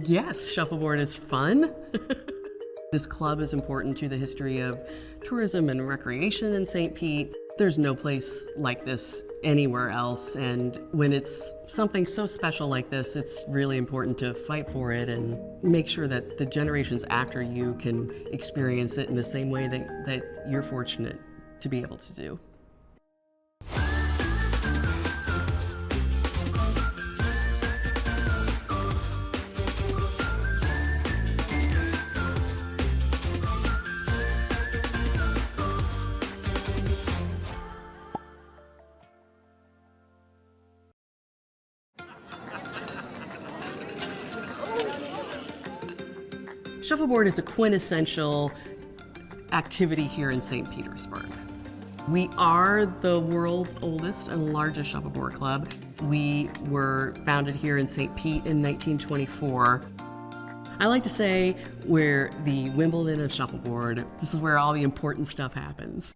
Yes, shuffleboard is fun. This club is important to the history of tourism and recreation in St. Pete. There's no place like this anywhere else, and when it's something so special like this, it's really important to fight for it and make sure that the generations after you can experience it in the same way that you're fortunate to be able to do. Shuffleboard is a quintessential activity here in St. Petersburg. We are the world's oldest and largest shuffleboard club. We were founded here in St. Pete in 1924. I like to say we're the Wimbledon of shuffleboard. This is where all the important stuff happens.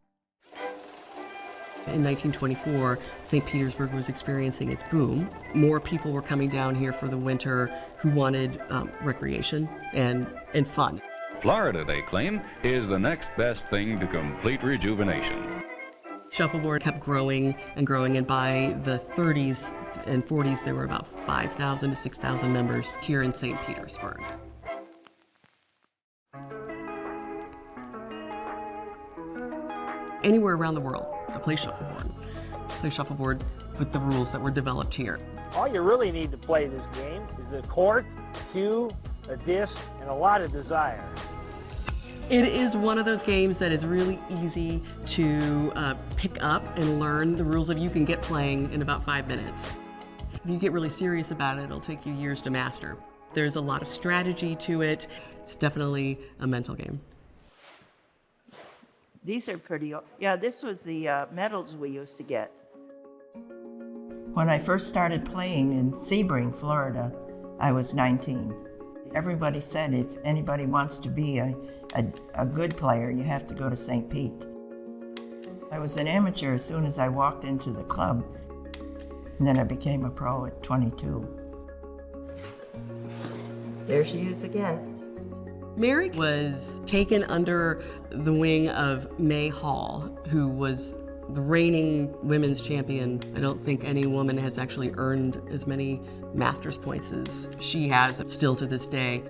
In 1924, St. Petersburg was experiencing its boom. More people were coming down here for the winter who wanted recreation and fun. Florida, they claim, is the next best thing to complete rejuvenation. Shuffleboard kept growing, and by the 30s and 40s, there were about 5,000 to 6,000 members here in St. Petersburg. Anywhere around the world, to play shuffleboard. Play shuffleboard with the rules that were developed here. All you really need to play this game is a court, a cue, a disc, and a lot of desire. It is one of those games that is really easy to pick up and learn the rules of. You can get playing in about 5 minutes. If you get really serious about it, it'll take you years to master. There's a lot of strategy to it. It's definitely a mental game. These are pretty old. Yeah, this was the medals we used to get. When I first started playing in Sebring, Florida, I was 19. Everybody said if anybody wants to be a good player, you have to go to St. Pete. I was an amateur as soon as I walked into the club, and then I became a pro at 22. There she is again. Mary was taken under the wing of May Hall, who was the reigning women's champion. I don't think any woman has actually earned as many Masters points as she has still to this day.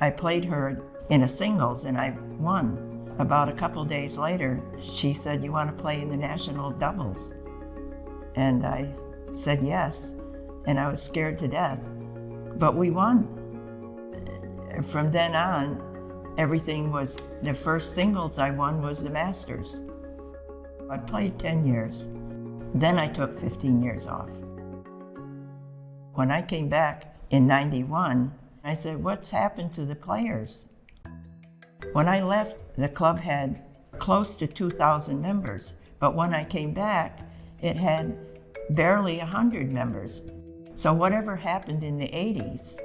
I played her in a singles and I won. About a couple days later, she said, "You want to play in the national doubles?" And I said yes, and I was scared to death, but we won. From then on, everything was, the first singles I won was the Masters. I played 10 years. Then I took 15 years off. When I came back in 91, I said, what's happened to the players? When I left, the club had close to 2,000 members, but when I came back, it had barely 100 members. So whatever happened in the 80s,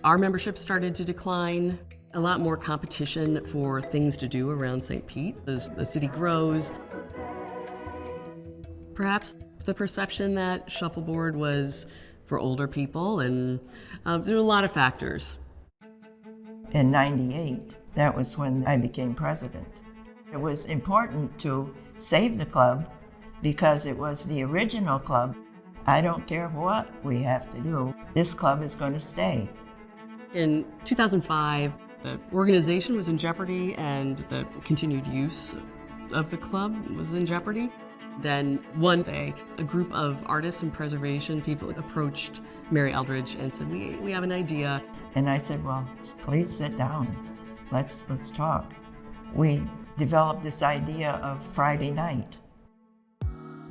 our membership started to decline. A lot more competition for things to do around St. Pete as the city grows. Perhaps the perception that shuffleboard was for older people, and there were a lot of factors. In '98, that was when I became president. It was important to save the club because it was the original club. I don't care what we have to do, this club is going to stay. In 2005, the organization was in jeopardy and the continued use of the club was in jeopardy. Then one day, a group of artists and preservation people approached Mary Eldridge and said, we have an idea. And I said, well, please sit down. Let's talk. We developed this idea of Friday night.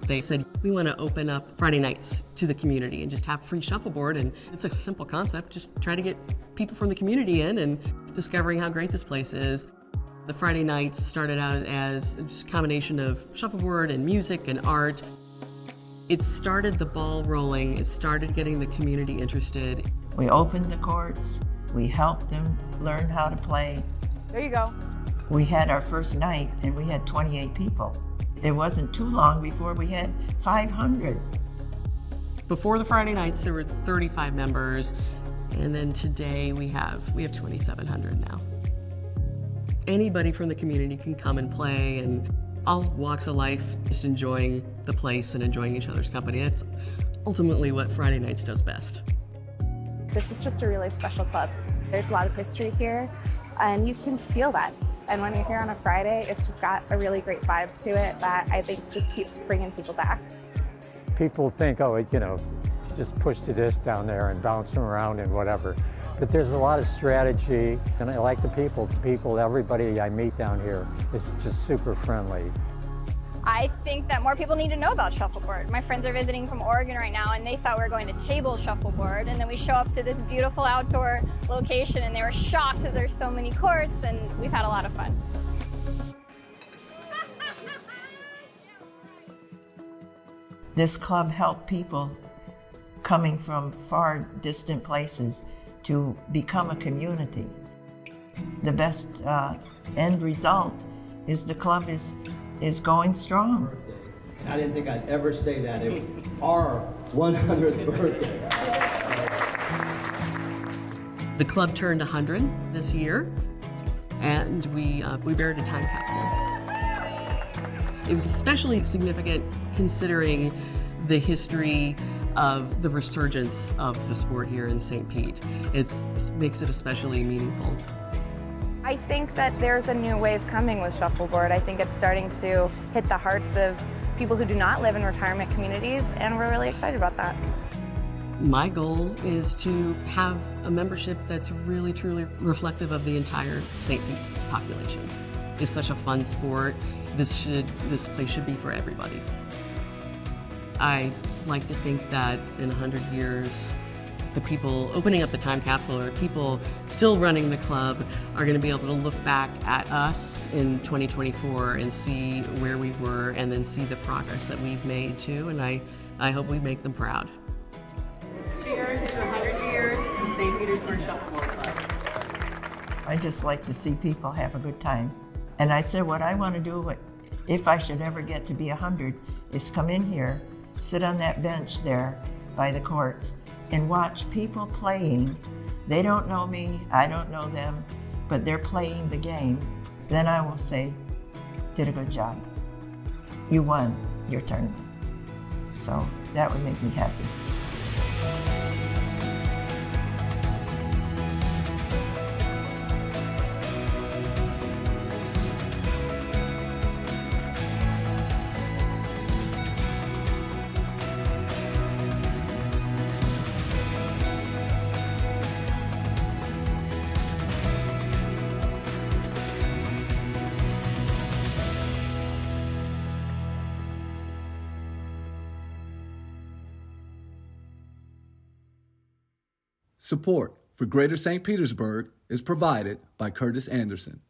They said, we want to open up Friday nights to the community and just have free shuffleboard. And it's a simple concept, just try to get people from the community in and discovering how great this place is. The Friday nights started out as just a combination of shuffleboard and music and art. It started the ball rolling. It started getting the community interested. We opened the courts. We helped them learn how to play. There you go. We had our first night and we had 28 people. It wasn't too long before we had 500. Before the Friday nights, there were 35 members, And then today we have 2,700 now. Anybody from the community can come and play, and all walks of life, just enjoying the place and enjoying each other's company. That's ultimately what Friday nights does best. This is just a really special club. There's a lot of history here, and you can feel that. And when you're here on a Friday, it's just got a really great vibe to it that I think just keeps bringing people back. People think, oh, you know, just push the disc down there and bounce them around and whatever. But there's a lot of strategy, and I like the people, everybody I meet down here is just super friendly. I think that more people need to know about shuffleboard. My friends are visiting from Oregon right now, and they thought we were going to table shuffleboard, and then we show up to this beautiful outdoor location, and they were shocked that there's so many courts, and we've had a lot of fun. This club helped people coming from far distant places to become a community. The best end result is the club is going strong. I didn't think I'd ever say that. It was our 100th birthday. The club turned 100 this year, and we buried a time capsule. It was especially significant considering the history of the resurgence of the sport here in St. Pete. It makes it especially meaningful. I think that there's a new wave coming with shuffleboard. I think it's starting to hit the hearts of people who do not live in retirement communities, and we're really excited about that. My goal is to have a membership that's really, truly reflective of the entire St. Pete population. It's such a fun sport. This place should be for everybody. I like to think that in 100 years, the people opening up the time capsule, or the people still running the club, are going to be able to look back at us in 2024 and see where we were, and then see the progress that we've made too, and I hope we make them proud. Cheers to 100 years in St. Petersburg Shuffleboard Club. I just like to see people have a good time. And I said what I want to do, if I should ever get to be 100, is come in here, sit on that bench there by the courts, and watch people playing. They don't know me, I don't know them, but they're playing the game. Then I will say, did a good job. You won your tournament. So that would make me happy. Support for Greater St. Petersburg is provided by Curtis Anderson.